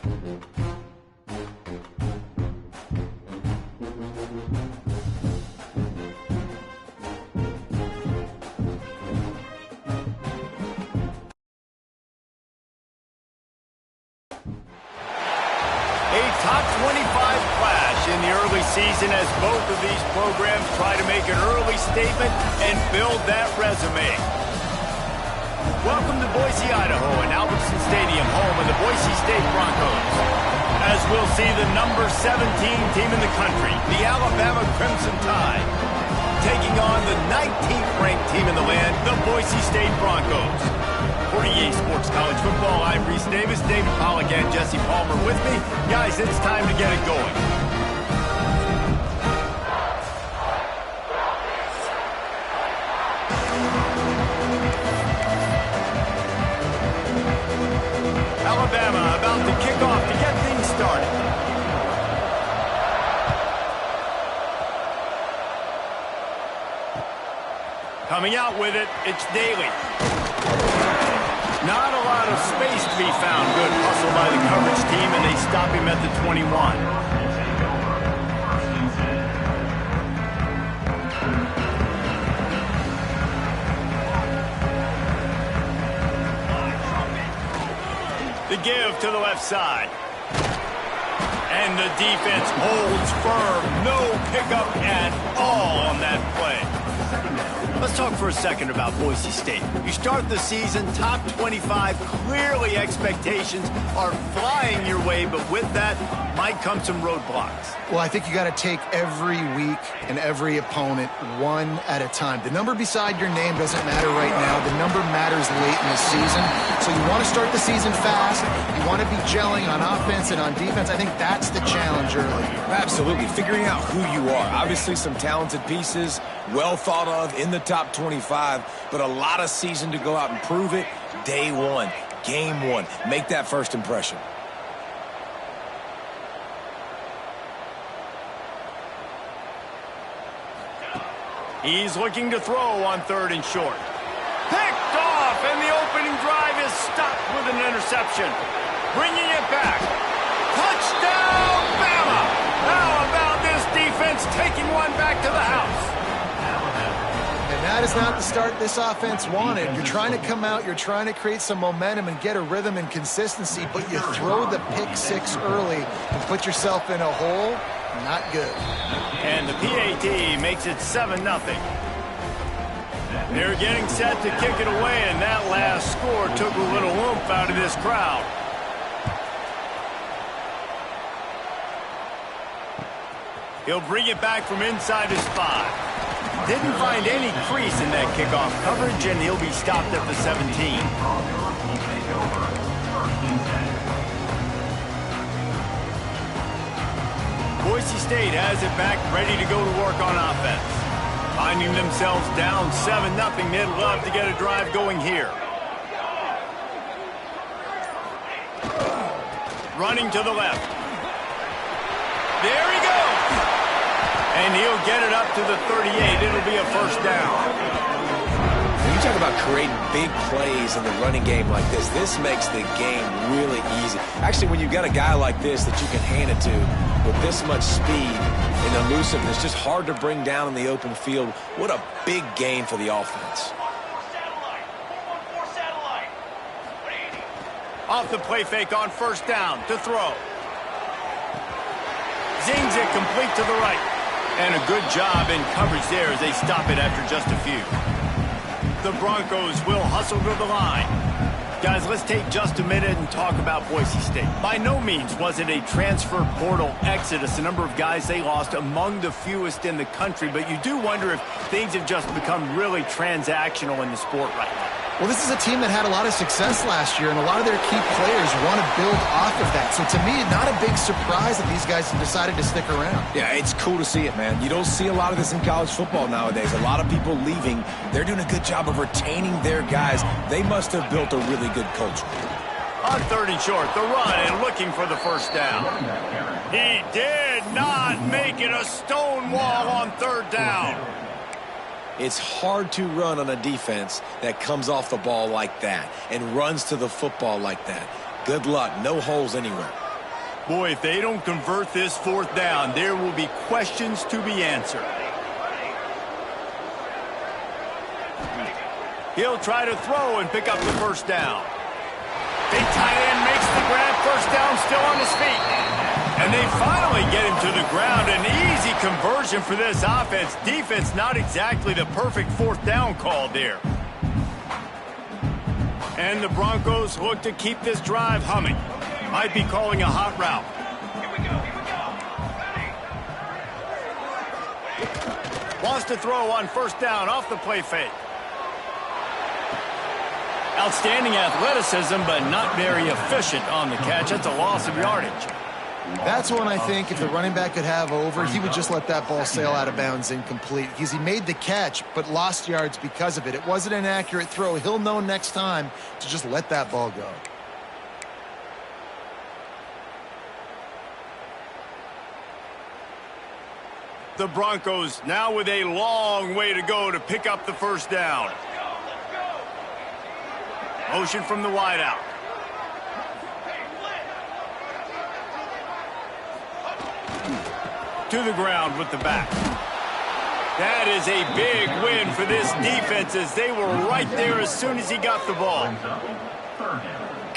Top 25 clash in the early season as both of these programs try to make an early statement and build that resume. Welcome to Boise, Idaho, and Albertson Stadium, home of the Boise State Broncos. As we'll see the number 17 team in the country, the Alabama Crimson Tide, taking on the 19th ranked team in the land, the Boise State Broncos. For EA Sports College Football, I'm Reese Davis, David Pollack, and Jesse Palmer with me. Guys, it's time to get it going. Alabama about to kick off to get things started. Coming out with it, it's Daly. Not a lot of space to be found. Good hustle by the coverage team, and they stop him at the 21. The give to the left side. And the defense holds firm. No pickup at all on that play. Let's talk for a second about Boise State. You start the season top 25. Clearly expectations are flying your way, but with that might come some roadblocks. Well, I think you got to take every week and every opponent one at a time. The number beside your name doesn't matter right now. The number matters late in the season. So you want to start the season fast. You want to be gelling on offense and on defense. I think that's the challenge early. Absolutely. Figuring out who you are. Obviously some talented pieces, well thought of in the top 25, but a lot of season to go out and prove it. Day one, game one. Make that first impression. He's looking to throw on 3rd and short. Picked off, and the opening drive is stopped with an interception. Bringing it back. Touchdown, Bama! How about this defense taking one back to the house? And that is not the start this offense wanted. You're trying to come out, you're trying to create some momentum and get a rhythm and consistency, but you throw the pick six early and put yourself in a hole. Not good. And the PAT makes it 7-0. They're getting set to kick it away, and that last score took a little oomph out of this crowd. He'll bring it back from inside his 5. Didn't find any crease in that kickoff coverage, and he'll be stopped at the 17. Boise State has it back, ready to go to work on offense. Finding themselves down 7-0, they'd love to get a drive going here. Running to the left. There he goes! And he'll get it up to the 38. It'll be a first down. When you talk about creating big plays in the running game like this makes the game really easy. Actually, when you've got a guy like this that you can hand it to with this much speed and elusiveness, just hard to bring down in the open field. What a big game for the offense. Off the play fake on first down to throw. Zings it complete to the right. And a good job in coverage there as they stop it after just a few. The Broncos will hustle to the line. Guys, let's take just a minute and talk about Boise State. By no means was it a transfer portal exodus. The number of guys they lost among the fewest in the country, but you do wonder if things have just become really transactional in the sport right now. Well, this is a team that had a lot of success last year, and a lot of their key players want to build off of that. So to me, not a big surprise that these guys have decided to stick around. Yeah, it's cool to see it, man. You don't see a lot of this in college football nowadays. A lot of people leaving. They're doing a good job of retaining their guys. They must have built a really good culture. On 3rd and short, the run and looking for the first down. He did not make it a stone wall on 3rd down. It's hard to run on a defense that comes off the ball like that and runs to the football like that. Good luck. No holes anywhere. Boy, if they don't convert this fourth down, there will be questions to be answered. He'll try to throw and pick up the first down. Big tight end makes the grab, first down, still on his feet. And they finally get him to the ground. An easy conversion for this offense. Defense, not exactly the perfect fourth down call there. And the Broncos look to keep this drive humming. Might be calling a hot route. Wants to throw on first down off the play fake. Outstanding athleticism, but not very efficient on the catch. That's a loss of yardage. That's one I think if the running back could have over, he would just let that ball sail out of bounds incomplete. Because he made the catch, but lost yards because of it. It wasn't an accurate throw. He'll know next time to just let that ball go. The Broncos now with a long way to go to pick up the first down. Motion from the wideout. To the ground with the back. That is a big win for this defense as they were right there as soon as he got the ball.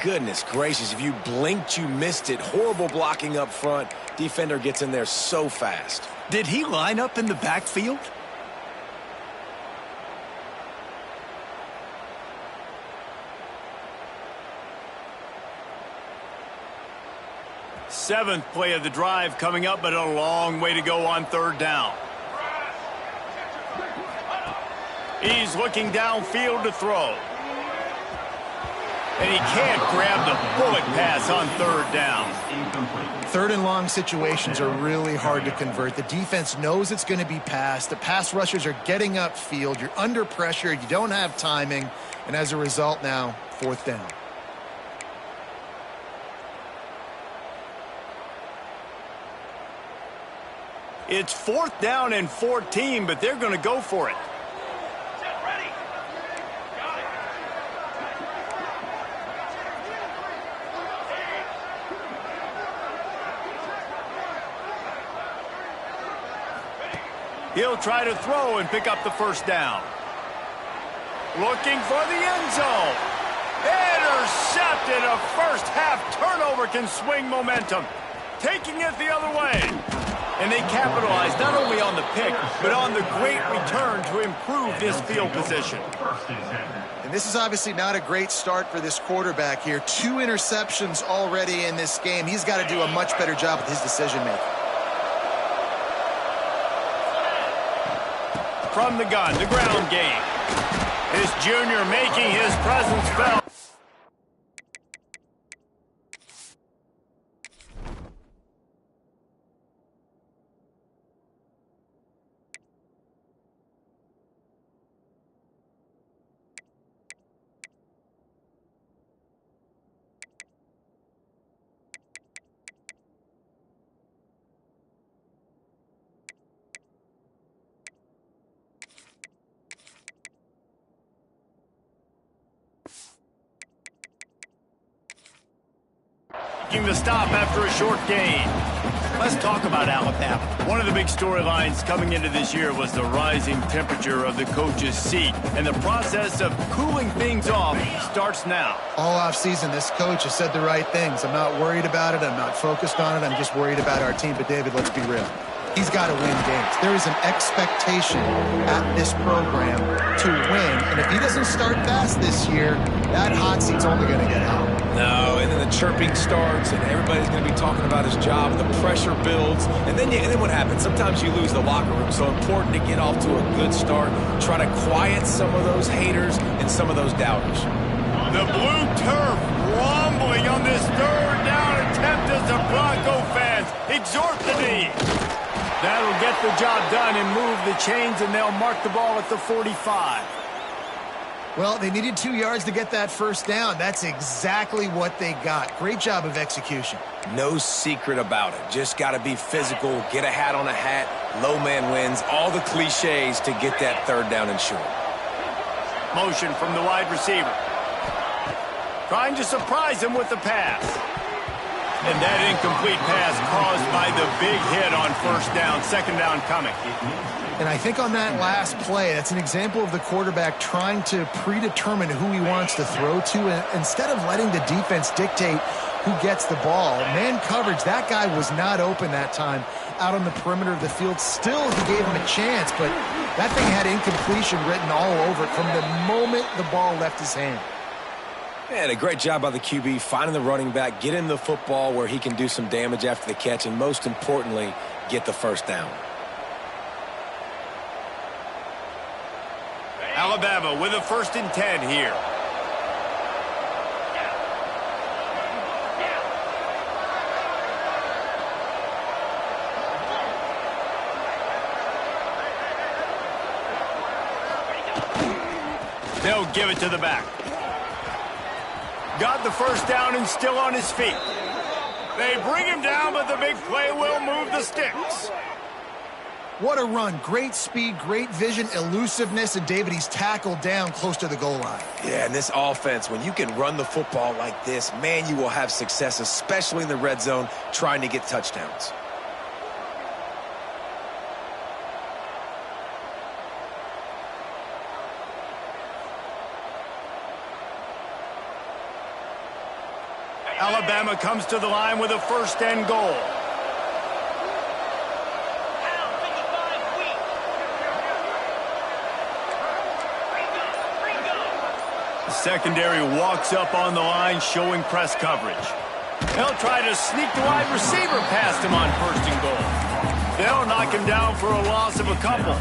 Goodness gracious, if you blinked, you missed it. Horrible blocking up front. Defender gets in there so fast. Did he line up in the backfield? Seventh play of the drive coming up, but a long way to go on third down. He's looking downfield to throw. And he can't grab the bullet pass on third down. Third and long situations are really hard to convert. The defense knows it's going to be passed. The pass rushers are getting upfield. You're under pressure. You don't have timing. And as a result now, fourth down. It's fourth down and 14, but they're going to go for it. He'll try to throw and pick up the first down. Looking for the end zone. Intercepted. A first half turnover can swing momentum. Taking it the other way. And they capitalize not only on the pick, but on the great return to improve this field position. And this is obviously not a great start for this quarterback here. 2 interceptions already in this game. He's got to do a much better job with his decision-making. From the gun, the ground game. This junior making his presence felt. The stop after a short gain. Let's talk about Alabama. One of the big storylines coming into this year was the rising temperature of the coach's seat, and the process of cooling things off starts now. All offseason, this coach has said the right things. I'm not worried about it. I'm not focused on it. I'm just worried about our team. But, David, let's be real. He's got to win games. There is an expectation at this program to win. And if he doesn't start fast this year, that hot seat's only going to get hot. No, and then the chirping starts, and everybody's going to be talking about his job, and the pressure builds. And then what happens? Sometimes you lose the locker room. So important to get off to a good start. Try to quiet some of those haters and some of those doubters. The blue turf rumbling on this third down attempt as the Bronco fans exhort the knee. That'll get the job done and move the chains, and they'll mark the ball at the 45. Well, they needed 2 yards to get that first down. That's exactly what they got. Great job of execution. No secret about it. Just got to be physical, get a hat on a hat, low man wins, all the cliches to get that third down and short. Motion from the wide receiver. Trying to surprise him with the pass. And that incomplete pass caused by the big hit on first down, second down coming. And I think on that last play, that's an example of the quarterback trying to predetermine who he wants to throw to, and instead of letting the defense dictate who gets the ball. Man coverage, that guy was not open that time out on the perimeter of the field. Still, he gave him a chance, but that thing had incompletion written all over it from the moment the ball left his hand. And a great job by the QB finding the running back, getting the football where he can do some damage after the catch, and most importantly, get the first down. Alabama with a 1st and 10 here. They'll give it to the back. Got the first down and still on his feet. They bring him down, but the big play will move the sticks. What a run. Great speed, great vision, elusiveness, and David, he's tackled down close to the goal line. Yeah, and this offense, when you can run the football like this, man, you will have success, especially in the red zone, trying to get touchdowns. Alabama comes to the line with a 1st and goal. The secondary walks up on the line, showing press coverage. They'll try to sneak the wide receiver past him on 1st and goal. They'll knock him down for a loss of a couple.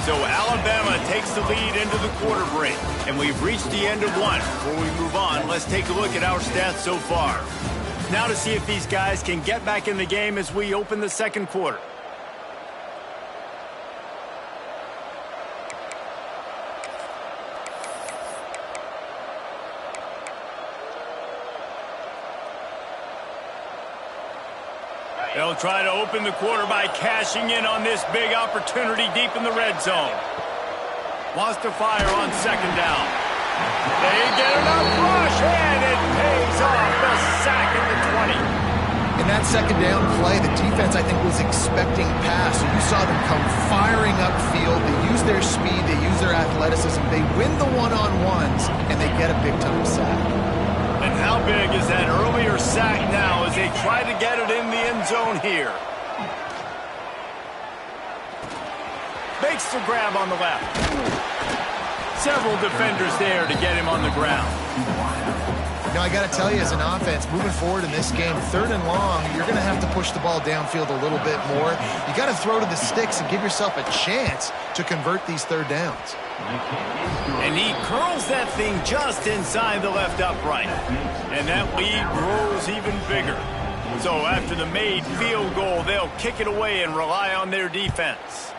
So Alabama takes the lead into the quarter break, and we've reached the end of one. Before we move on, let's take a look at our stats so far. Now to see if these guys can get back in the game as we open the second quarter. They'll try to open the quarter by cashing in on this big opportunity deep in the red zone. Wants to fire on 2nd down. They get enough rush, and it pays off. The sack at the 20. In that 2nd down play, the defense, I think, was expecting pass. So you saw them come firing upfield. They use their speed. They use their athleticism. They win the one-on-ones, and they get a big-time sack. And how big is that earlier sack now as they try to get it in the end zone here? Makes the grab on the left. Several defenders there to get him on the ground. Now, I got to tell you, as an offense, moving forward in this game, 3rd and long, you're going to have to push the ball downfield a little bit more. You got to throw to the sticks and give yourself a chance to convert these 3rd downs. And he curls that thing just inside the left upright. And that lead grows even bigger. So after the made field goal, they'll kick it away and rely on their defense.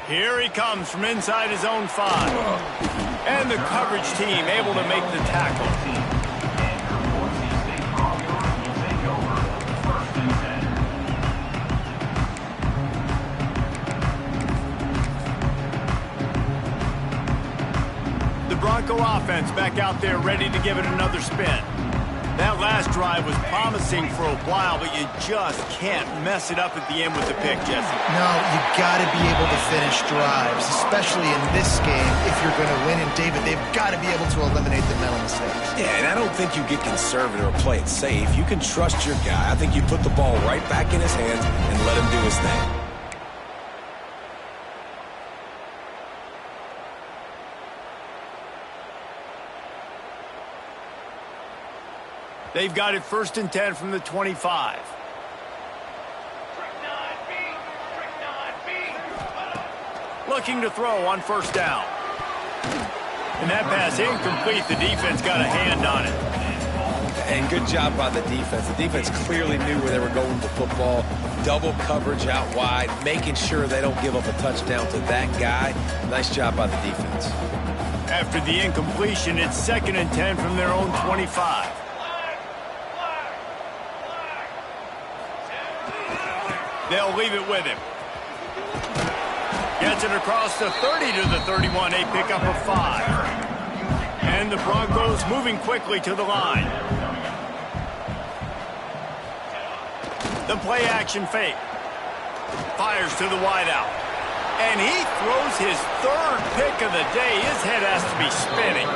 Here he comes from inside his own 5. And the coverage team able to make the tackle. The Bronco offense back out there ready to give it another spin. That last drive was promising for a while, but you just can't mess it up at the end with the pick, Jesse. No, you got to be able to finish drives, especially in this game if you're going to win. And, David, they've got to be able to eliminate the mental mistakes. Yeah, and I don't think you get conservative or play it safe. You can trust your guy. I think you put the ball right back in his hands and let him do his thing. They've got it 1st and 10 from the 25. Looking to throw on 1st down. And that pass incomplete. The defense got a hand on it. And good job by the defense. The defense clearly knew where they were going with the football. Double coverage out wide, making sure they don't give up a touchdown to that guy. Nice job by the defense. After the incompletion, it's 2nd and 10 from their own 25. They'll leave it with him. Gets it across the 30 to the 31, a pickup of 5. And the Broncos moving quickly to the line. The play action fake. Fires to the wideout. And he throws his 3rd pick of the day. His head has to be spinning.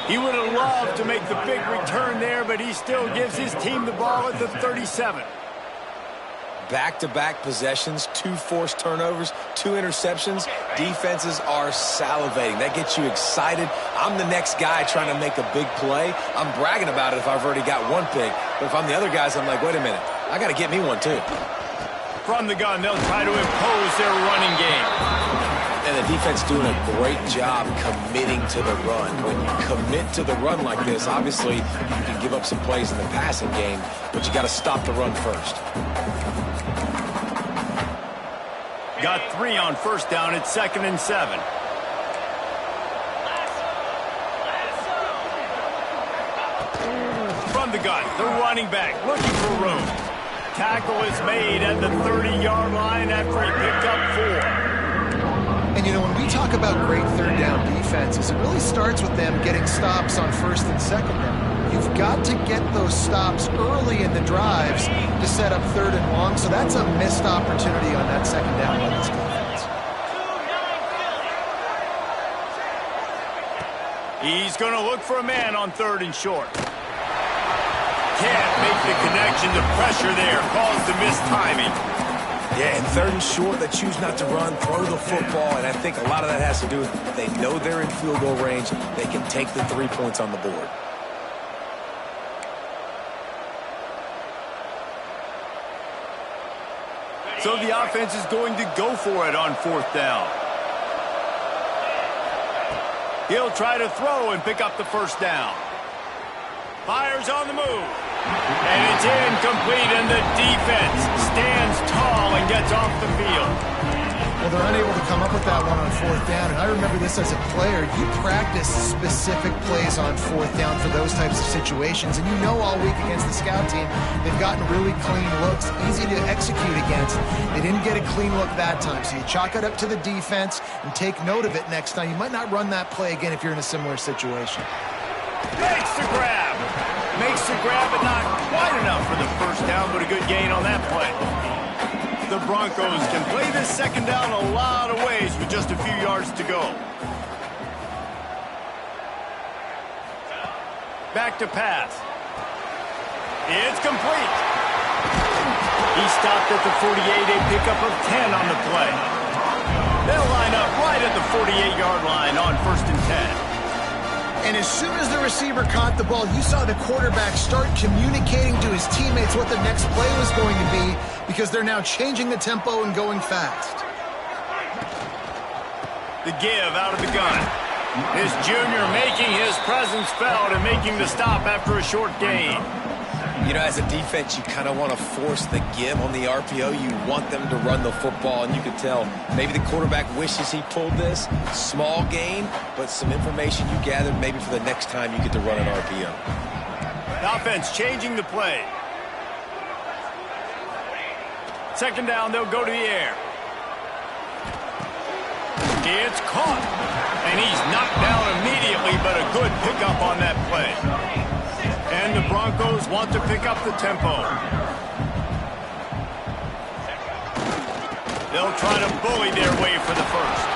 He would have loved to make the big return there, but he still gives his team the ball at the 37. Back-to-back possessions, 2 forced turnovers, 2 interceptions. Defenses are salivating. That gets you excited. I'm the next guy trying to make a big play. I'm bragging about it if I've already got 1 pick. But if I'm the other guys, I'm like, wait a minute. I got to get me 1 too. From the gun, they'll try to impose their running game. And the defense doing a great job committing to the run. When you commit to the run like this, obviously you can give up some plays in the passing game, but you got to stop the run first. Got 3 on first down. It's 2nd and 7. From the gun, the running back looking for room. Tackle is made at the 30-yard line after he picked up 4. And, you know, when we talk about great third down defenses, it really starts with them getting stops on first and second down. You've got to get those stops early in the drives to set up 3rd and long, so that's a missed opportunity on that second down by this defense. He's going to look for a man on 3rd and short. Can't make the connection. The pressure there caused the missed timing. Yeah, and 3rd and short, they choose not to run, throw the football, and I think a lot of that has to do with they know they're in field goal range. They can take the 3 points on the board. So the offense is going to go for it on 4th down. He'll try to throw and pick up the first down. Fires on the move. And it's incomplete, and the defense stands tall and gets off the field. Well, they're unable to come up with that one on 4th down, and I remember this as a player. You practice specific plays on 4th down for those types of situations, and you know all week against the scout team, they've gotten really clean looks, easy to execute against. They didn't get a clean look that time, so you chalk it up to the defense and take note of it next time. You might not run that play again if you're in a similar situation. Makes the grab. Makes the grab, but not quite enough for the first down, but a good gain on that play. The Broncos can play this second down a lot of ways with just a few yards to go. Back to pass. It's complete. He stopped at the 48, a pickup of 10 on the play. They'll line up right at the 48-yard line on 1st and 10. And as soon as the receiver caught the ball, you saw the quarterback start communicating to his teammates what the next play was going to be because they're now changing the tempo and going fast. The give out of the gun. His junior making his presence felt and making the stop after a short gain. You know, as a defense, you kind of want to force the give on the RPO. You want them to run the football, and you can tell maybe the quarterback wishes he pulled this. Small gain, but some information you gathered maybe for the next time you get to run an RPO. The offense changing the play. Second down, they'll go to the air. It's caught, and he's knocked down immediately, but a good pickup on that play. And the Broncos want to pick up the tempo. They'll try to bully their way for the first.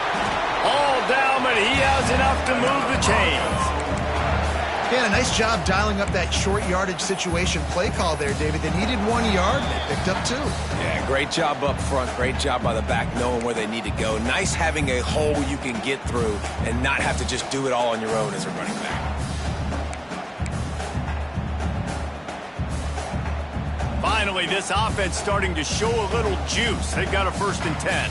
All down, but he has enough to move the chains. Yeah, a nice job dialing up that short yardage situation play call there, David. They needed 1 yard, and they picked up 2. Yeah, great job up front. Great job by the back knowing where they need to go. Nice having a hole you can get through and not have to just do it all on your own as a running back. Finally, this offense starting to show a little juice. They've got a 1st and 10.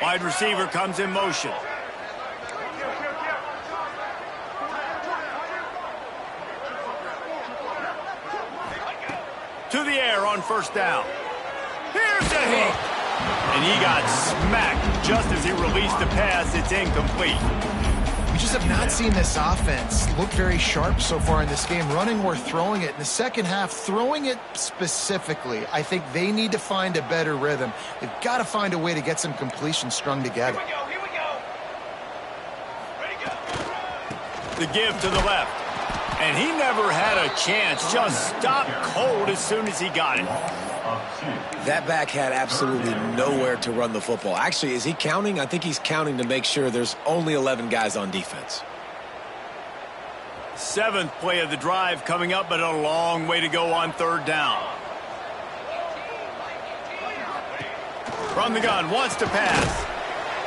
Wide receiver comes in motion. To the air on 1st down. Here's a hit. And he got smacked just as he released the pass. It's incomplete. We just have not seen this offense look very sharp so far in this game, running or throwing it. In the second half, throwing it specifically, I think they need to find a better rhythm. They've got to find a way to get some completions strung together. Here we go. Ready, go. The give to the left. And he never had a chance. Just stopped cold as soon as he got it. That back had absolutely nowhere to run the football. Actually, is he counting? I think he's counting to make sure there's only 11 guys on defense. 7th play of the drive coming up, but a long way to go on 3rd down. From the gun, wants to pass.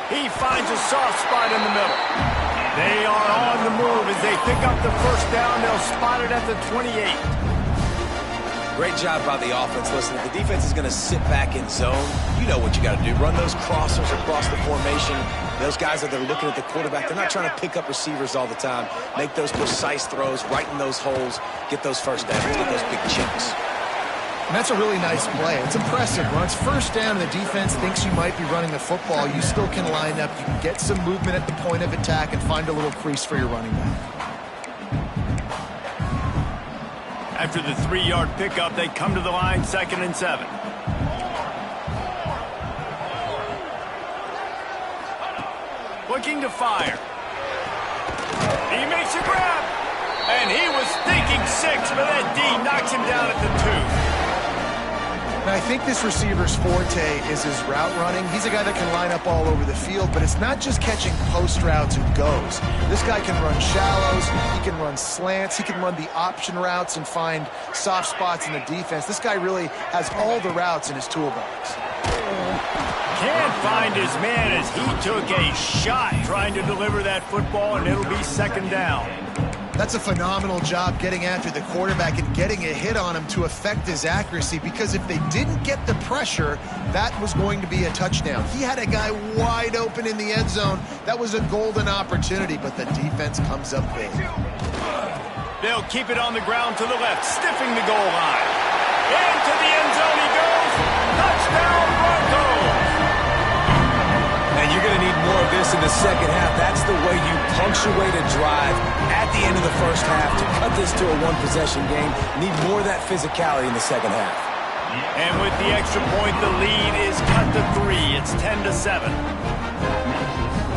He finds a soft spot in the middle. They are on the move as they pick up the 1st down. They'll spot it at the 28. Great job by the offense. Listen, if the defense is going to sit back in zone, you know what you got to do. Run those crossers across the formation. Those guys that are looking at the quarterback, they're not trying to pick up receivers all the time. Make those precise throws, right in those holes, get those 1st downs, get those big chunks. And that's a really nice play. It's impressive. When it's 1st down and the defense thinks you might be running the football, you still can line up. You can get some movement at the point of attack and find a little crease for your running back. After the 3-yard pickup, they come to the line, 2nd and 7. Looking to fire. He makes a grab. And he was thinking 6, but that D knocks him down at the 2. And I think this receiver's forte is his route running. He's a guy that can line up all over the field, but it's not just catching post routes and goes. This guy can run shallows, he can run slants, he can run the option routes and find soft spots in the defense. This guy really has all the routes in his toolbox. Can't find his man as he took a shot trying to deliver that football, and it'll be 2nd down. That's a phenomenal job getting after the quarterback and getting a hit on him to affect his accuracy, because if they didn't get the pressure, that was going to be a touchdown. He had a guy wide open in the end zone. That was a golden opportunity, but the defense comes up big. They'll keep it on the ground to the left, stiffing the goal line. Into the end zone he goes. Touchdown, Broncos! And you're going to need more of this in the second half. That's the way you punctuate a drive at the end of the 1st half to cut this to a 1-possession game. Need more of that physicality in the second half. And with the extra point, the lead is cut to 3. It's 10-7.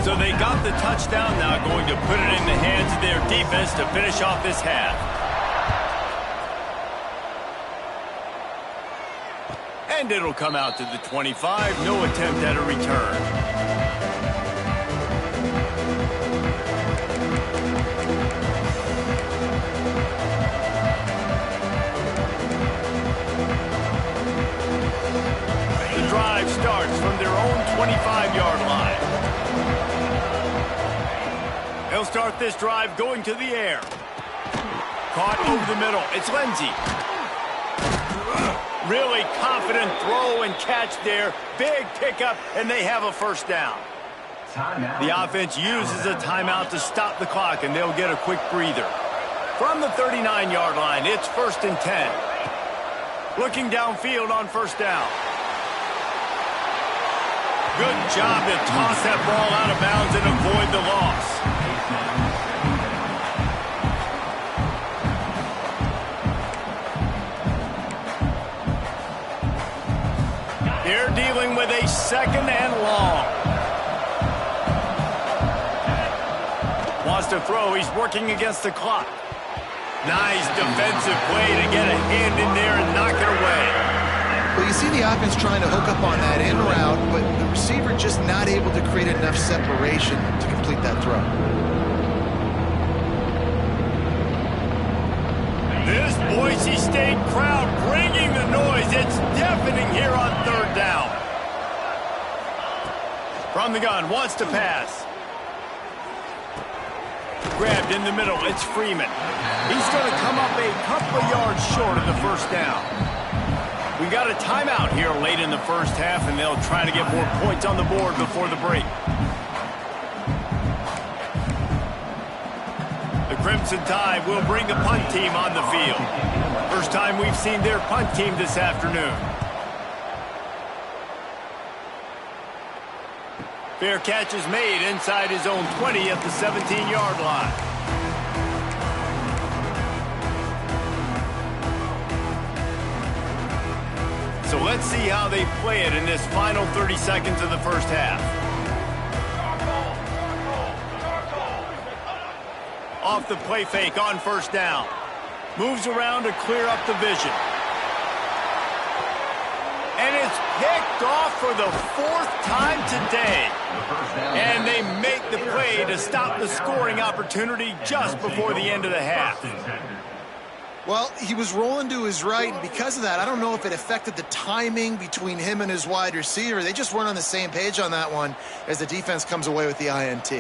So they got the touchdown, now going to put it in the hands of their defense to finish off this half. And it'll come out to the 25. No attempt at a return. The drive starts from their own 25-yard line. They'll start this drive going to the air. Caught over the middle. It's Lindsey. Really confident throw and catch there. Big pickup, and they have a 1st down. The offense uses a timeout to stop the clock, and they'll get a quick breather. From the 39-yard line, it's 1st and 10. Looking downfield on 1st down. Good job to toss that ball out of bounds and avoid the loss. They're dealing with a 2nd and long. Wants to throw. He's working against the clock. Nice defensive play to get a hand in there and knock it away. Well, you see the offense trying to hook up on that in route, but the receiver just not able to create enough separation to complete that throw. This Boise State crowd bringing the noise. It's deafening here on 3rd down. From the gun, wants to pass. Grabbed in the middle, it's Freeman. He's going to come up a couple of yards short of the 1st down. We got a timeout here late in the 1st half, and they'll try to get more points on the board before the break. The Crimson Tide will bring the punt team on the field. First time we've seen their punt team this afternoon. Fair catch is made inside his own 20 at the 17-yard line. So let's see how they play it in this final 30 seconds of the first half. Off the play fake on first down. Moves around to clear up the vision. And it's picked off for the 4th time today. And they make the play to stop the scoring opportunity just before the end of the half. Well, he was rolling to his right, and because of that, I don't know if it affected the timing between him and his wide receiver. They just weren't on the same page on that one as the defense comes away with the INT.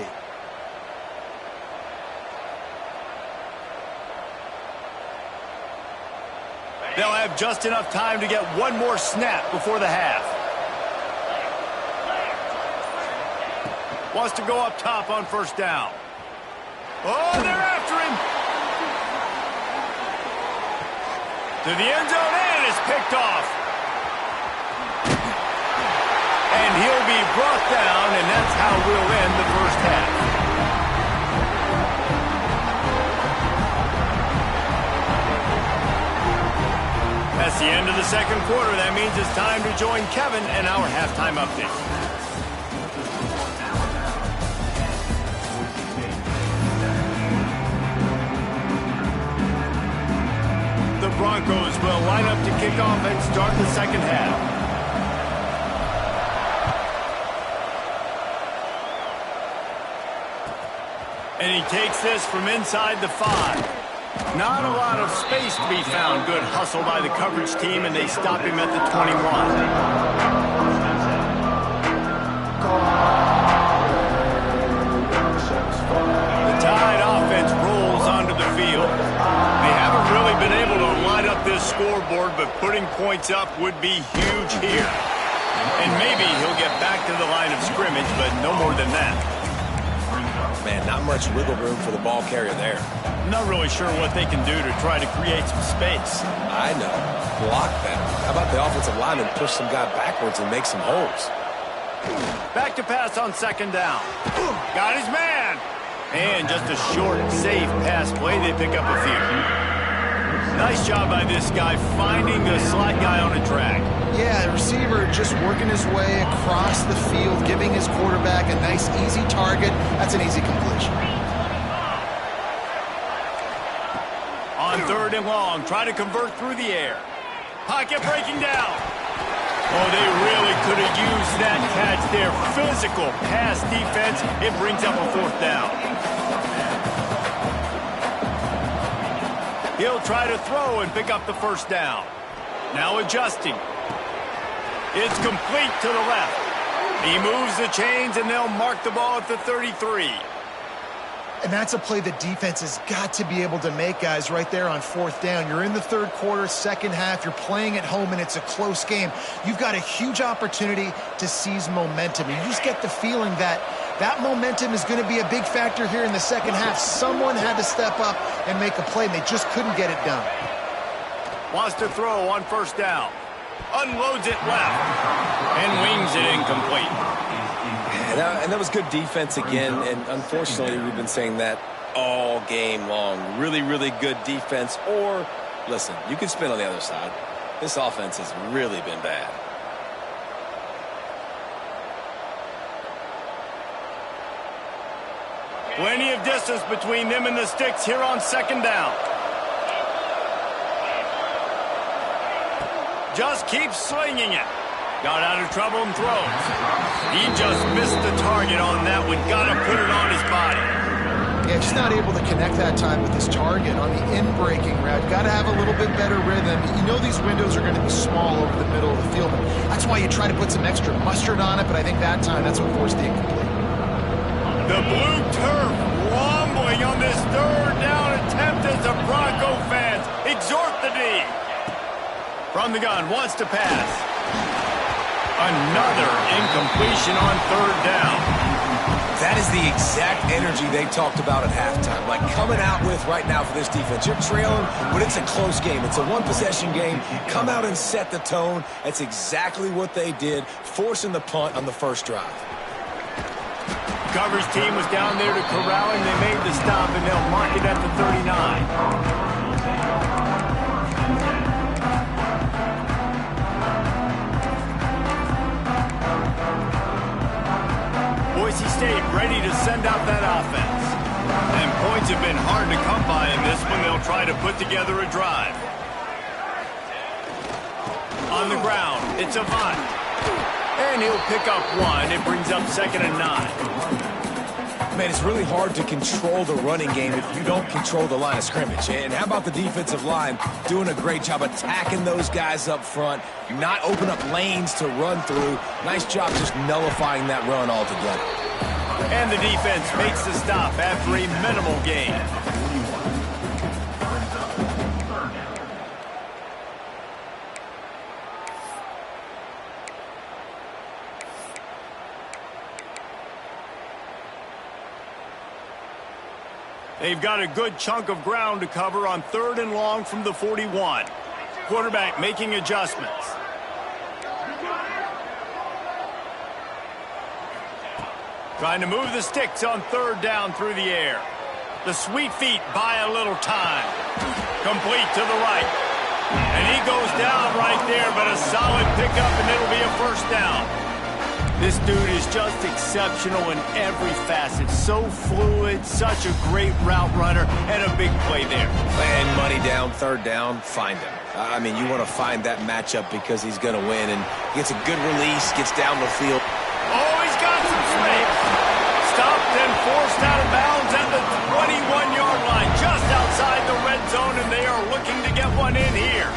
They'll have just enough time to get one more snap before the half. Wants to go up top on first down. Oh, they're after him. To the end zone, and it's picked off. And he'll be brought down, and that's how we'll end the first half. That's the end of the second quarter. That means it's time to join Kevin and our halftime update. The Broncos will line up to kick off and start the second half. And he takes this from inside the 5. Not a lot of space to be found. Good hustle by the coverage team, and they stop him at the 21. The Tide offense rolls onto the field. They haven't really been able to line up this scoreboard, but putting points up would be huge here. And maybe he'll get back to the line of scrimmage, but no more than that. Man, not much wiggle room for the ball carrier there. I'm not really sure what they can do to try to create some space. I know. Block better. How about the offensive lineman push some guy backwards and make some holes? Back to pass on second down. Got his man. And just a short, safe pass play. They pick up a few. Nice job by this guy finding the slot guy on a drag. Yeah, the receiver just working his way across the field, giving his quarterback a nice, easy target. That's an easy completion. On third and long, try to convert through the air. Pocket breaking down. Oh, they really could have used that catch there. Physical pass defense. It brings up a 4th down. He'll try to throw and pick up the first down. Now adjusting. It's complete to the left. He moves the chains, and they'll mark the ball at the 33. And that's a play the defense has got to be able to make, guys, right there on 4th down. You're in the third quarter, second half. You're playing at home, and it's a close game. You've got a huge opportunity to seize momentum. And you just get the feeling that that momentum is going to be a big factor here in the second half. Someone had to step up and make a play, and they just couldn't get it done. Wants to throw on first down. Unloads it left. And wings it incomplete. And that was good defense again, and unfortunately we've been saying that all game long. Really, really good defense, or, listen, you can spin on the other side. This offense has really been bad. Plenty of distance between them and the sticks here on second down. Just keeps slinging it. Got out of trouble and throws. He just missed the target on that one. Got to put it on his body. Yeah, just not able to connect that time with his target on the in-breaking route. Got to have a little bit better rhythm. You know these windows are going to be small over the middle of the field. That's why you try to put some extra mustard on it, but I think that time that's what forced the incomplete. The blue turf wobbling on this third down attempt as the Bronco fans exhort the D. From the gun, wants to pass. Another incompletion on third down. That is the exact energy they talked about at halftime. Like coming out with right now for this defense. You're trailing, but it's a close game. It's a one-possession game. Come out and set the tone. That's exactly what they did, forcing the punt on the first drive. coverage team was down there to corral him. They made the stop, and they'll mark it at the 39. Boise State ready to send out that offense. And points have been hard to come by in this one. They'll try to put together a drive. On the ground, it's Avant. And he'll pick up one. It brings up 2nd and 9. Man, it's really hard to control the running game if you don't control the line of scrimmage. And how about the defensive line doing a great job attacking those guys up front, not open up lanes to run through. Nice job just nullifying that run altogether. And the defense makes the stop after a minimal gain. They've got a good chunk of ground to cover on 3rd and long from the 41. Quarterback making adjustments. Trying to move the sticks on 3rd down through the air. The sweet feet buy a little time. Complete to the right. And he goes down right there, but a solid pickup, and it'll be a 1st down. This dude is just exceptional in every facet. So fluid, such a great route runner, and a big play there. And money down, 3rd down, find him. I mean, you want to find that matchup because he's going to win, and gets a good release, gets down the field. Oh, he's got some space. Stopped and forced out of bounds at the 21-yard line, just outside the red zone, and they are looking to get one in here.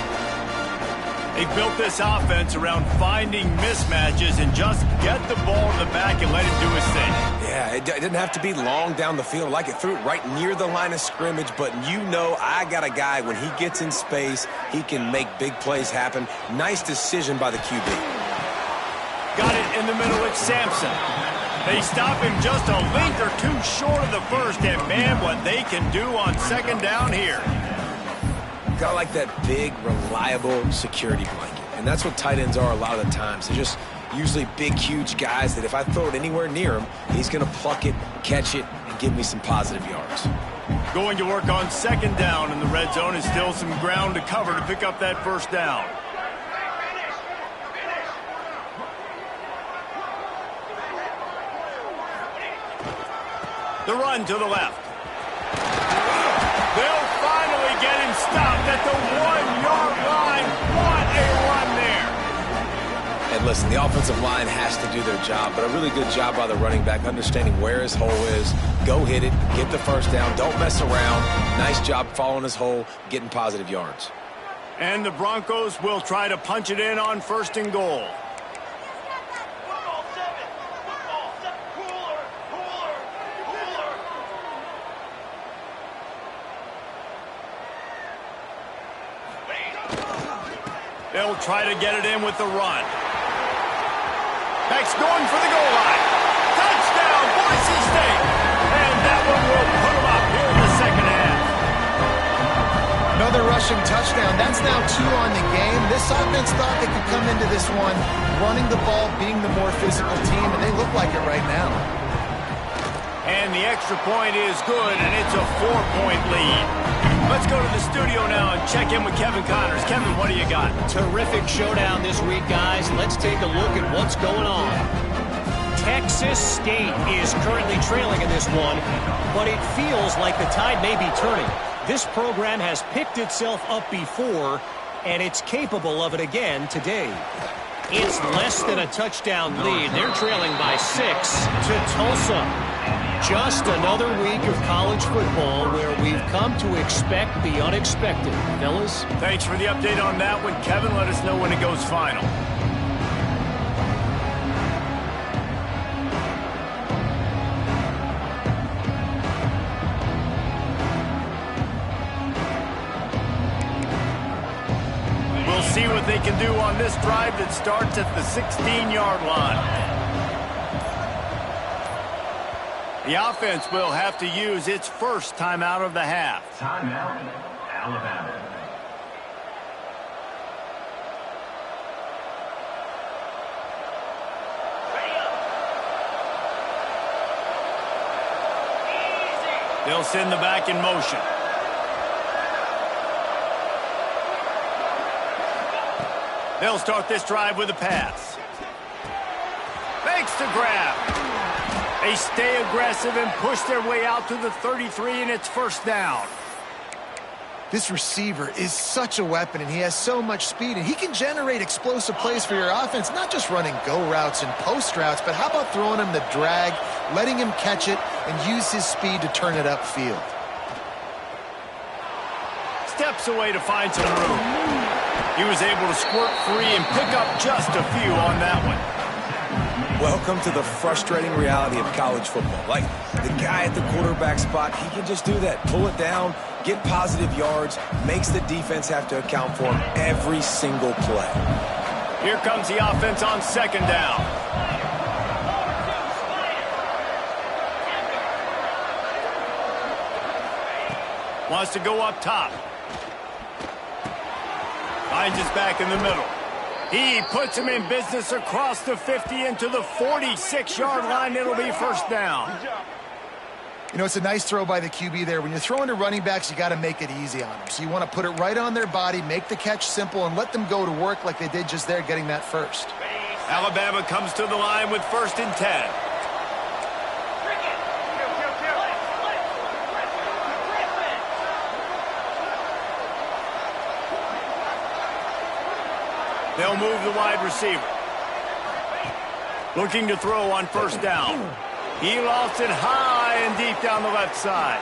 They built this offense around finding mismatches and just get the ball in the back and let him do his thing. Yeah, it didn't have to be long down the field. Like it threw it right near the line of scrimmage, but you know I got a guy, when he gets in space, he can make big plays happen. Nice decision by the QB. Got it in the middle, it's Sampson. They stop him just a length or two short of the 1st, and man, what they can do on 2nd down here. Got to like that big, reliable security blanket. And that's what tight ends are a lot of the times. They're just usually big, huge guys that if I throw it anywhere near him, he's going to pluck it, catch it, and give me some positive yards. Going to work on 2nd down in the red zone. Is still some ground to cover to pick up that 1st down. The run to the left. They'll finally get him stopped at the 1-yard line. What a run there. And listen, the offensive line has to do their job, but a really good job by the running back, understanding where his hole is. Go hit it, get the 1st down, don't mess around. Nice job following his hole, getting positive yards. And the Broncos will try to punch it in on 1st and goal. They'll try to get it in with the run. Beck's going for the goal line. Touchdown, Boise State. And that one will put them up here in the 2nd half. Another rushing touchdown. That's now 2 on the game. This offense thought they could come into this one running the ball, being the more physical team, and they look like it right now. And the extra point is good, and it's a 4-point lead. Let's go to the studio now and check in with Kevin Connors. Kevin, what do you got? Terrific showdown this week, guys. Let's take a look at what's going on. Texas State is currently trailing in this one, but it feels like the tide may be turning. This program has picked itself up before, and it's capable of it again today. It's less than a touchdown lead. They're trailing by 6 to Tulsa. Just another week of college football where we've come to expect the unexpected. Fellas? Thanks for the update on that one, Kevin. Let us know when it goes final. We'll see what they can do on this drive that starts at the 16-yard line. The offense will have to use its first timeout of the half. Timeout, Alabama. They'll send the back in motion. They'll start this drive with a pass. Fakes to grab. They stay aggressive and push their way out to the 33, and it's first down. This receiver is such a weapon, and he has so much speed, and he can generate explosive plays for your offense, not just running go routes and post routes, but how about throwing him the drag, letting him catch it, and use his speed to turn it upfield. Steps away to find some room. He was able to squirt free and pick up just a few on that one. Welcome to the frustrating reality of college football. Like, the guy at the quarterback spot, he can just do that. Pull it down, get positive yards, makes the defense have to account for him every single play. Here comes the offense on second down. Wants to go up top. Finds his back in the middle. He puts him in business across the 50 into the 46-yard line. It'll be first down. You know, it's a nice throw by the QB there. When you're throwing to running backs, you got to make it easy on them. So you want to put it right on their body, make the catch simple, and let them go to work like they did just there, getting that first. Alabama comes to the line with 1st and 10. They'll move the wide receiver. Looking to throw on first down. He lost it high and deep down the left side.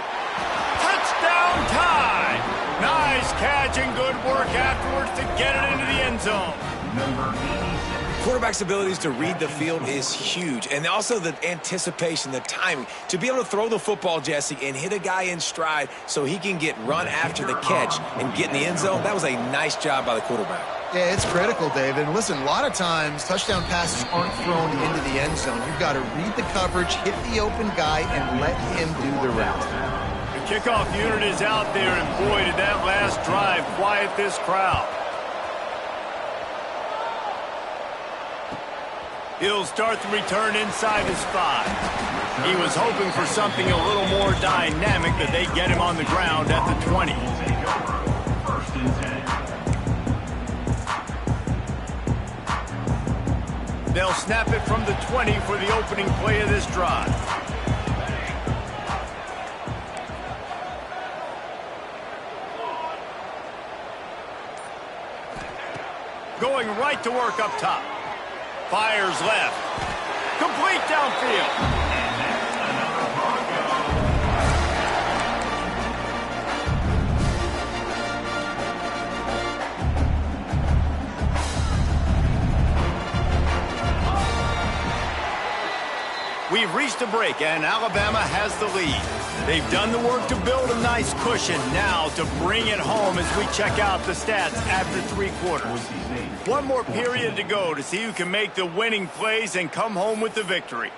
Touchdown time! Nice catch and good work afterwards to get it into the end zone. Number 86. Quarterback's abilities to read the field is huge, and also the anticipation, the timing. To be able to throw the football, Jesse, and hit a guy in stride so he can get run after the catch and get in the end zone, that was a nice job by the quarterback. Yeah, it's critical, David. And listen, a lot of times touchdown passes aren't thrown into the end zone. You've got to read the coverage, hit the open guy, and let him do the rest. The kickoff unit is out there, and boy, did that last drive quiet this crowd. He'll start the return inside his 5. He was hoping for something a little more dynamic, that they get him on the ground at the 20. 1st and 10. They'll snap it from the 20 for the opening play of this drive. Going right to work up top. Fires left. Complete downfield. We've reached a break, and Alabama has the lead. They've done the work to build a nice cushion. Now to bring it home as we check out the stats after 3 quarters. One more period to go to see who can make the winning plays and come home with the victory.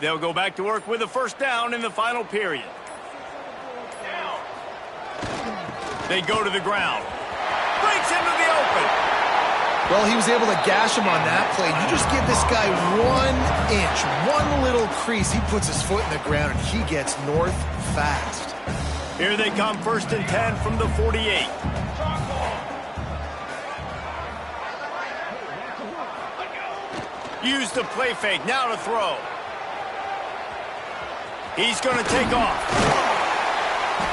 They'll go back to work with a first down in the final period. They go to the ground. Breaks into the open. Well, he was able to gash him on that play. You just give this guy 1 inch, one little crease. He puts his foot in the ground, and he gets north fast. Here they come, 1st and 10 from the 48. Use the play fake, now to throw. He's going to take off.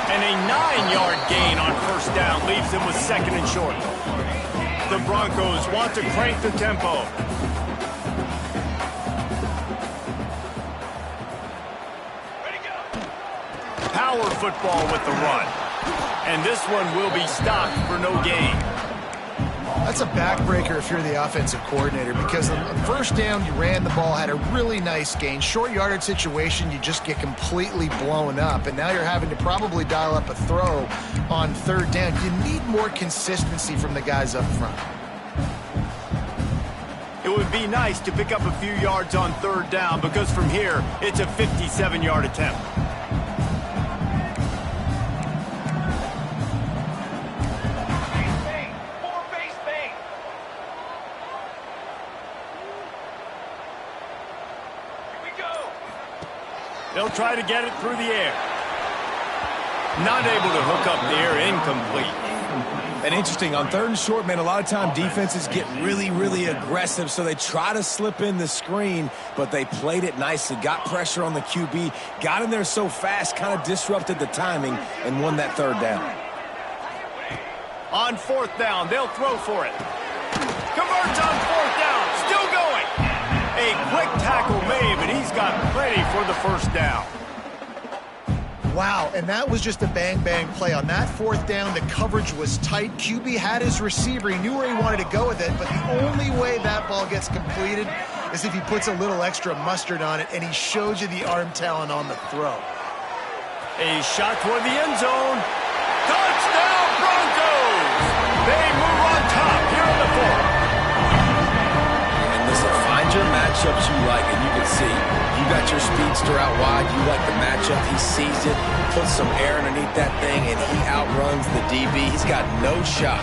And a 9-yard gain on first down leaves him with 2nd and short. The Broncos want to crank the tempo. Power football with the run. And this one will be stopped for no gain. That's a backbreaker if you're the offensive coordinator, because on first down, you ran the ball, had a really nice gain. Short yardage situation, you just get completely blown up, and now you're having to probably dial up a throw on 3rd down. You need more consistency from the guys up front. It would be nice to pick up a few yards on third down because from here, it's a 57-yard attempt. They'll try to get it through the air. Not able to hook up there, incomplete. And interesting, on third and short, man, a lot of time defenses get really, really aggressive, so they try to slip in the screen, but they played it nicely, got pressure on the QB, got in there so fast, kind of disrupted the timing, and won that third down. On fourth down, they'll throw for it. Converts on fourth down, still going. A quick tackle made, but he's got plenty for the first down. Wow, and that was just a bang-bang play. On that fourth down, the coverage was tight. QB had his receiver. He knew where he wanted to go with it, but the only way that ball gets completed is if he puts a little extra mustard on it, and he showed you the arm talent on the throw. A shot toward the end zone. Touchdown, Broncos! They move on top here in the fourth. And listen, find your matchups you like, and you can see. You got your speedster out wide. You like the matchup. He sees it, puts some air underneath that thing, and he outruns the DB. He's got no shot.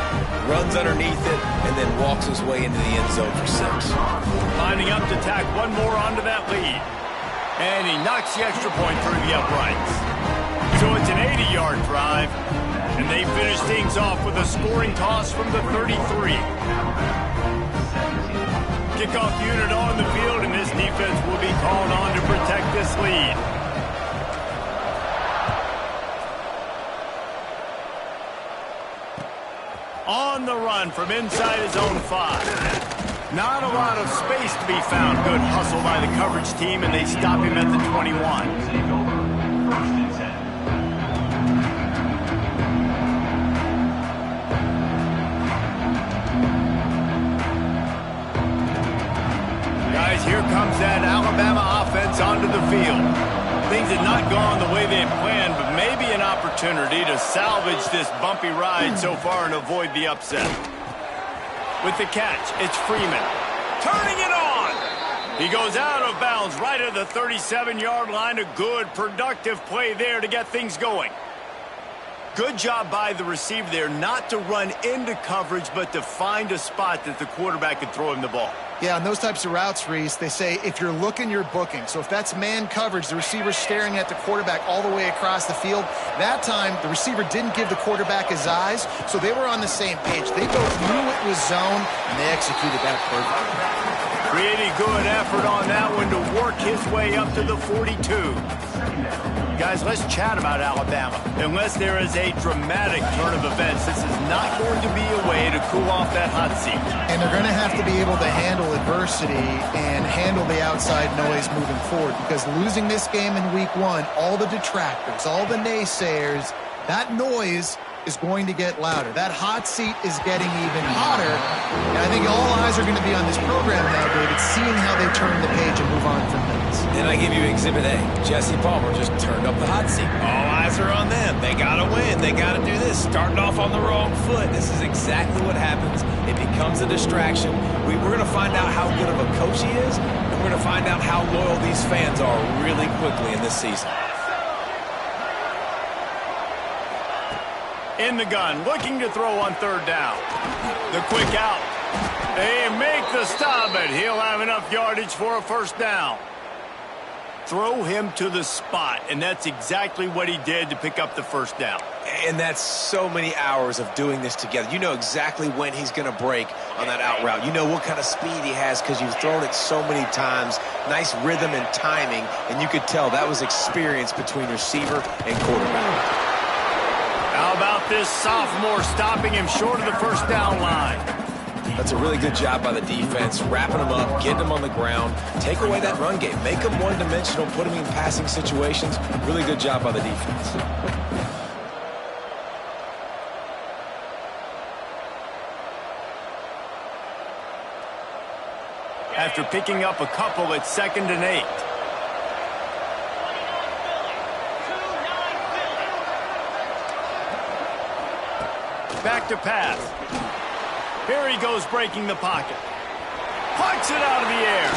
Runs underneath it, and then walks his way into the end zone for 6. Lining up to tack one more onto that lead. And he knocks the extra point through the uprights. So it's an 80-yard drive, and they finish things off with a scoring toss from the 33. Kickoff unit on the field, and this defense will be called on to protect this lead. On the run from inside his own 5. Not a lot of space to be found. Good hustle by the coverage team, and they stop him at the 21. First and 10. Guys, here comes that Alabama offense onto the field. Things had not gone the way they had planned, but maybe an opportunity to salvage this bumpy ride so far and avoid the upset. With the catch, it's Freeman. Turning it on! He goes out of bounds right at the 37-yard line. A good, productive play there to get things going. Good job by the receiver there not to run into coverage, but to find a spot that the quarterback could throw him the ball. Yeah, on those types of routes, Reese, they say if you're looking, you're booking. So if that's man coverage, the receiver's staring at the quarterback all the way across the field. That time, the receiver didn't give the quarterback his eyes, so they were on the same page. They both knew it was zone, and they executed that perfectly. Pretty good effort on that one to work his way up to the 42. Guys, let's chat about Alabama. Unless there is a dramatic turn of events, this is not going to be a way to cool off that hot seat. And they're going to have to be able to handle adversity and handle the outside noise moving forward, because losing this game in week 1, all the detractors, all the naysayers, that noise is going to get louder. That hot seat is getting even hotter. And I think all eyes are going to be on this program now, David, seeing how they turn the page and move on from this. And I give you Exhibit A. Jesse Palmer just turned up the hot seat. All eyes are on them. They got to win. They got to do this. Starting off on the wrong foot. This is exactly what happens. It becomes a distraction. We're going to find out how good of a coach he is, and we're going to find out how loyal these fans are really quickly in this season. In the gun, looking to throw on third down. The quick out. They make the stop, but he'll have enough yardage for a first down. Throw him to the spot, and that's exactly what he did to pick up the first down. And that's so many hours of doing this together. You know exactly when he's going to break on that out route. You know what kind of speed he has because you've thrown it so many times. Nice rhythm and timing, and you could tell that was experience between receiver and quarterback. How about this sophomore stopping him short of the first down line? That's a really good job by the defense, wrapping him up, getting him on the ground, take away that run game, make him one-dimensional, put him in passing situations. Really good job by the defense. After picking up a couple at 2nd and 8. Back to pass. Here he goes breaking the pocket. Punch it out of the air.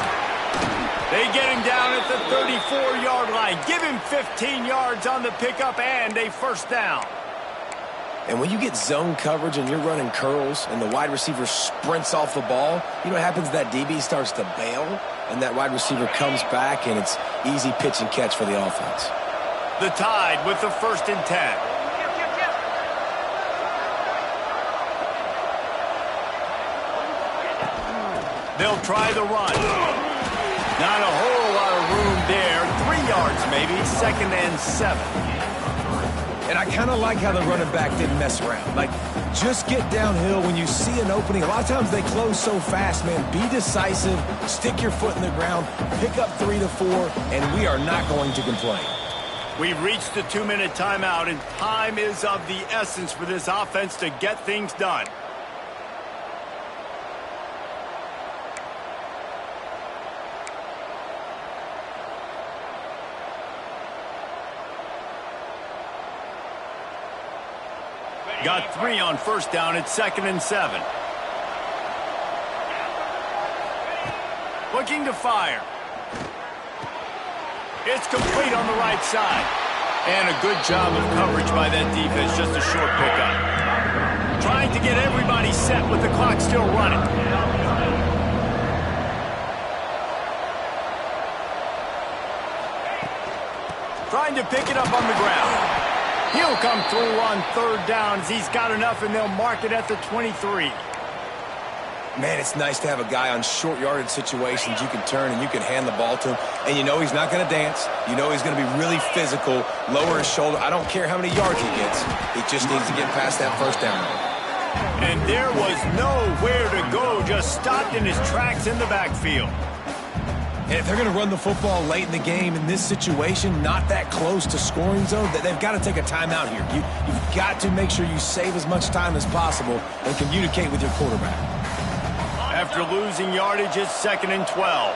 They get him down at the 34-yard line. Give him 15 yards on the pickup and a first down. And when you get zone coverage and you're running curls and the wide receiver sprints off the ball, you know what happens? That DB starts to bail, and that wide receiver comes back, and it's easy pitch and catch for the offense. The Tide with the 1st and 10. They'll try the run. Not a whole lot of room there. 3 yards maybe, 2nd and 7. And I kind of like how the running back didn't mess around. Like, just get downhill when you see an opening. A lot of times they close so fast, man. Be decisive, stick your foot in the ground, pick up 3 to 4, and we are not going to complain. We've reached the 2-minute timeout, and time is of the essence for this offense to get things done. Got 3 on 1st down at 2nd and 7. Looking to fire. It's complete on the right side. And a good job of coverage by that defense. Just a short pickup. Trying to get everybody set with the clock still running. Trying to pick it up on the ground. He'll come through on 3rd downs. He's got enough, and they'll mark it at the 23. Man, it's nice to have a guy on short yardage situations you can turn and you can hand the ball to him. And you know he's not going to dance. You know he's going to be really physical, lower his shoulder. I don't care how many yards he gets. He just needs to get past that 1st down. And there was nowhere to go, just stopped in his tracks in the backfield. And if they're going to run the football late in the game in this situation, not that close to scoring zone, they've got to take a timeout here. You've got to make sure you save as much time as possible and communicate with your quarterback. After losing yardage, it's 2nd and 12.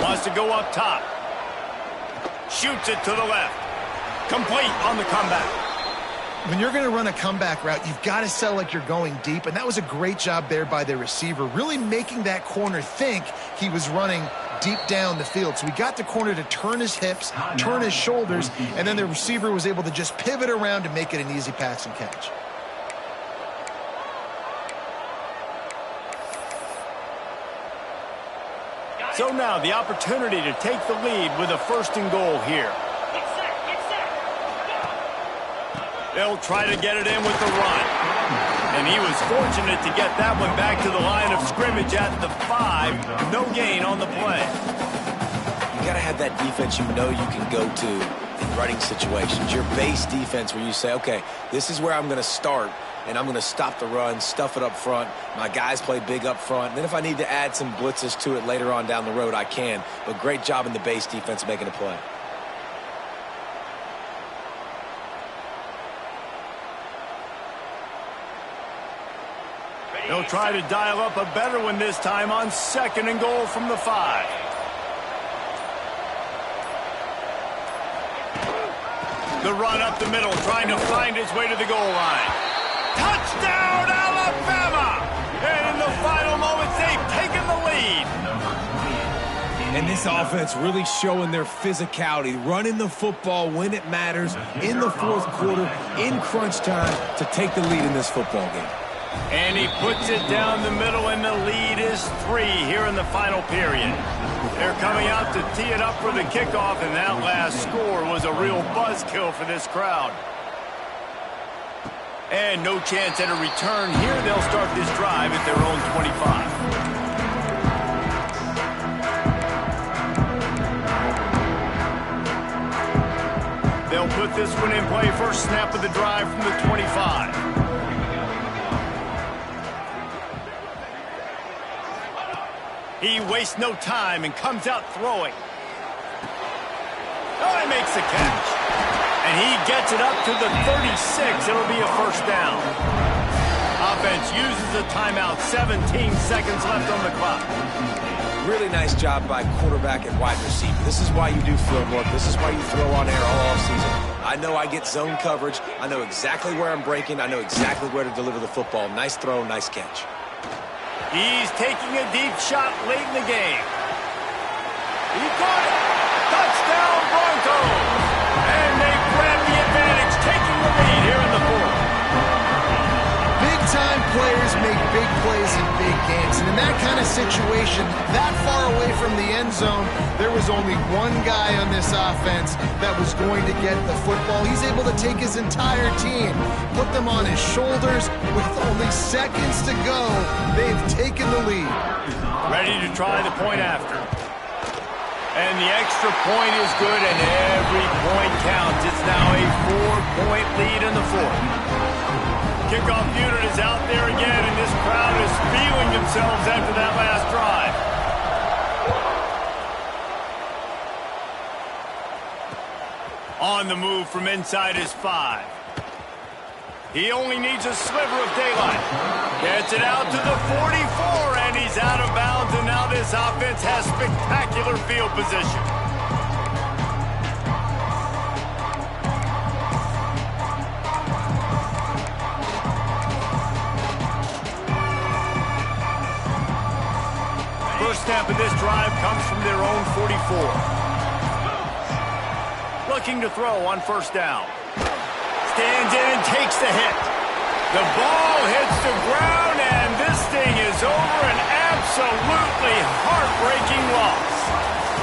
Wants to go up top. Shoots it to the left. Complete on the comeback. When you're going to run a comeback route, you've got to sell like you're going deep, and that was a great job there by the receiver, really making that corner think he was running deep down the field. So we got the corner to turn his hips, turn his shoulders, and then the receiver was able to just pivot around to make it an easy pass and catch. So now the opportunity to take the lead with a 1st and goal here. They'll try to get it in with the run. And he was fortunate to get that one back to the line of scrimmage at the 5. No gain on the play. You got to have that defense you know you can go to in running situations. Your base defense where you say, okay, this is where I'm going to start, and I'm going to stop the run, stuff it up front. My guys play big up front. And then if I need to add some blitzes to it later on down the road, I can. But great job in the base defense making a play. They'll try to dial up a better one this time on 2nd and goal from the 5. The run up the middle, trying to find his way to the goal line. Touchdown, Alabama! And in the final moments, they've taken the lead. And this offense really showing their physicality, running the football when it matters, in the 4th quarter, in crunch time, to take the lead in this football game. And he puts it down the middle, and the lead is 3 here in the final period. They're coming out to tee it up for the kickoff, and that last score was a real buzzkill for this crowd. And no chance at a return here. They'll start this drive at their own 25. They'll put this one in play. First snap of the drive from the 25. He wastes no time and comes out throwing. Oh, he makes the catch. And he gets it up to the 36. It'll be a 1st down. Offense uses a timeout. 17 seconds left on the clock. Really nice job by quarterback and wide receiver. This is why you do film work. This is why you throw on air all offseason. I know I get zone coverage. I know exactly where I'm breaking. I know exactly where to deliver the football. Nice throw, nice catch. He's taking a deep shot late in the game. He caught it. Touchdown, Broncos. And they grab the advantage, taking the lead here in the fourth. Big-time players make big plays in big games. And in that kind of situation, that far away from the end zone, there was only one guy on this offense that was going to get the football. He's able to take his entire team, put them on his shoulders. With only seconds to go, they've taken the lead. Ready to try the point after. And the extra point is good, and every point counts. It's now a 4-point lead in the fourth. Kickoff unit is out there again, and this crowd is feeling themselves after that last drive. On the move from inside his 5. He only needs a sliver of daylight. Gets it out to the 44, and he's out of bounds, and now this offense has spectacular field position. First snap of this drive comes from their own 44. Looking to throw on first down. Stands in and takes the hit. The ball hits the ground, and this thing is over. An absolutely heartbreaking loss.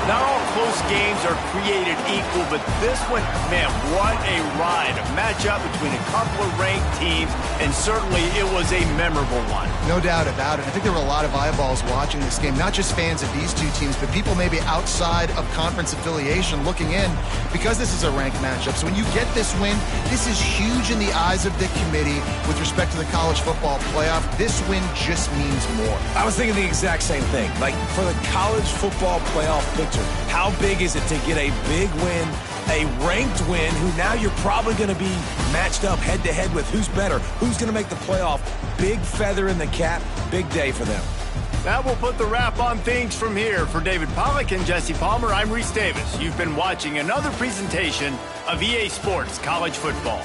Not all close games are created equal, but this one, man, what a ride. A matchup between a couple of ranked teams, and certainly it was a memorable one. No doubt about it. I think there were a lot of eyeballs watching this game, not just fans of these two teams, but people maybe outside of conference affiliation looking in because this is a ranked matchup. So when you get this win, this is huge in the eyes of the committee with respect to the college football playoff. This win just means more. I was thinking the exact same thing. Like, for the college football playoff picture, how big is it to get a big win, a ranked win, who now you're probably going to be matched up head-to-head with who's better, who's going to make the playoff. Big feather in the cap, big day for them. That will put the wrap on things from here. For David Pollack and Jesse Palmer, I'm Reese Davis. You've been watching another presentation of EA Sports College Football.